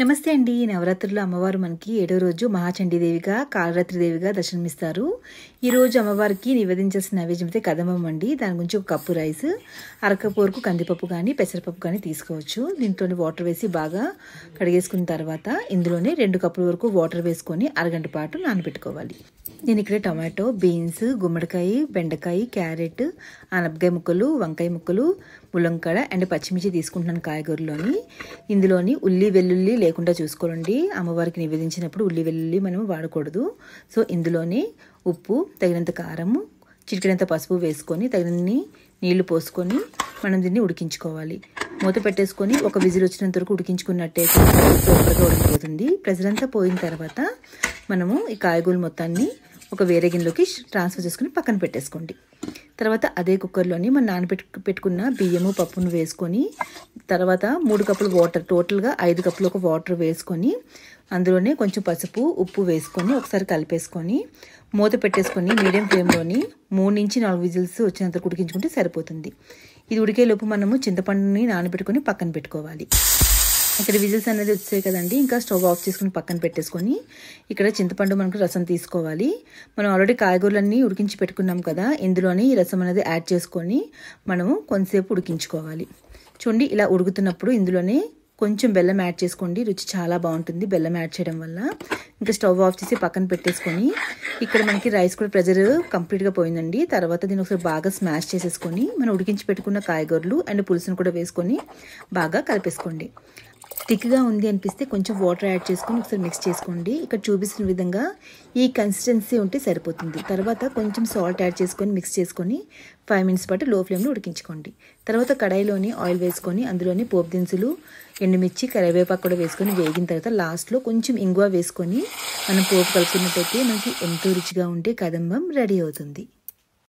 నమస్తే అండి. నవరాత్రుల్లో అమ్మవారు మనకి 7వ రోజు మహాచండీదేవిగా, కాళరాత్రిదేవిగా దర్శనమిస్తారు. ఈరోజు అమ్మవారికి నివేదించాల్సిన నైవేద్యం అయితే కదంబం అండి. దాని గురించి ఒక కప్పు రైస్, అరకప్పు వరకు కందిపప్పు కానీ పెసరపప్పు కానీ తీసుకోవచ్చు. దీంట్లో వాటర్ వేసి బాగా కడిగేసుకున్న తర్వాత ఇందులోనే 2 కప్పుల వరకు వాటర్ వేసుకొని అరగంట పాటు నానబెట్టుకోవాలి. నేను ఇక్కడ టమాటో, బీన్స్, గుమ్మడికాయ, బెండకాయ, క్యారెట్, ఆనపకాయ ముక్కలు, వంకాయ ముక్కలు, ములంకాడ అండ్ పచ్చిమిర్చి తీసుకుంటున్నాను కాయగూరలోని. ఇందులోని ఉల్లి వెల్లుల్లి లేకుండా చూసుకోండి. అమ్మవారికి నివేదించినప్పుడు ఉల్లి వెల్లుల్లి మనం వాడకూడదు. సో ఇందులోనే ఉప్పు, తగినంత కారము, చిటికెడంత పసుపు వేసుకొని తగినన్ని నీళ్లు పోసుకొని మనం దీన్ని ఉడికించుకోవాలి. మూత పెట్టేసుకొని ఒక విజిల్ వచ్చినంత వరకు ఉడికించుకున్నట్టయితే తొందరగా ఉడికిపోతుంది. ప్రెజర్ అంతా పోయిన తర్వాత మనము ఈ కాయగూరలు మొత్తాన్ని ఒక వేరే గిన్నెలోకి ట్రాన్స్ఫర్ చేసుకుని పక్కన పెట్టేసుకోండి. తర్వాత అదే కుక్కర్లోని మనం పెట్టుకున్న బియ్యము పప్పును వేసుకొని తర్వాత 3 కప్పులు వాటర్, టోటల్గా 5 కప్పులు ఒక వాటర్ వేసుకొని అందులోనే కొంచెం పసుపు, ఉప్పు వేసుకొని ఒకసారి కలిపేసుకొని మూత పెట్టేసుకొని మీడియం ఫ్లేమ్లోని 3 నుంచి 4 విజిల్స్ వచ్చినంత ఉడికించుకుంటే సరిపోతుంది. ఇది ఉడికేలోపు మనము చింతపండుని నానబెట్టుకొని పక్కన పెట్టుకోవాలి. ఇక్కడ విజిల్స్ అనేది వచ్చాయి కదండి. ఇంకా స్టవ్ ఆఫ్ చేసుకుని పక్కన పెట్టేసుకొని ఇక్కడ చింతపండు మనకు రసం తీసుకోవాలి. మనం ఆల్రెడీ కాయగూరలన్నీ ఉడికించి పెట్టుకున్నాం కదా, ఇందులోని ఈ రసం అనేది యాడ్ చేసుకొని మనము కొంతసేపు ఉడికించుకోవాలి. చూడండి, ఇలా ఉడుకుతున్నప్పుడు ఇందులోనే కొంచెం బెల్లం యాడ్ చేసుకోండి. రుచి చాలా బాగుంటుంది బెల్లం యాడ్ చేయడం వల్ల. ఇంకా స్టవ్ ఆఫ్ చేసి పక్కన పెట్టేసుకొని ఇక్కడ మనకి రైస్ కూడా ప్రెజర్ కంప్లీట్గా పోయిందండి. తర్వాత దీన్ని ఒకసారి బాగా స్మాష్ చేసేసుకొని మనం ఉడికించి పెట్టుకున్న కాయగూరలు అండ్ పులుసును కూడా వేసుకొని బాగా కలిపేసుకోండి. థిక్గా ఉంది అనిపిస్తే కొంచెం వాటర్ యాడ్ చేసుకొని ఒకసారి మిక్స్ చేసుకోండి. ఇక్కడ చూపిస్తున్న విధంగా ఈ కన్సిస్టెన్సీ ఉంటే సరిపోతుంది. తర్వాత కొంచెం సాల్ట్ యాడ్ చేసుకొని మిక్స్ చేసుకొని 5 మినిట్స్ పాటు లో ఫ్లేమ్లో ఉడికించుకోండి. తర్వాత కడాయిలోని ఆయిల్ వేసుకొని అందులోని పోపు దినుసులు, ఎండుమిర్చి, కరివేపాకు కూడా వేసుకొని వేగిన తర్వాత లాస్ట్లో కొంచెం ఇంగువ వేసుకొని మనం పోపు కలుపుకున్నట్టయితే మనకి ఎంతో రుచిగా ఉంటే కదంబం రెడీ అవుతుంది.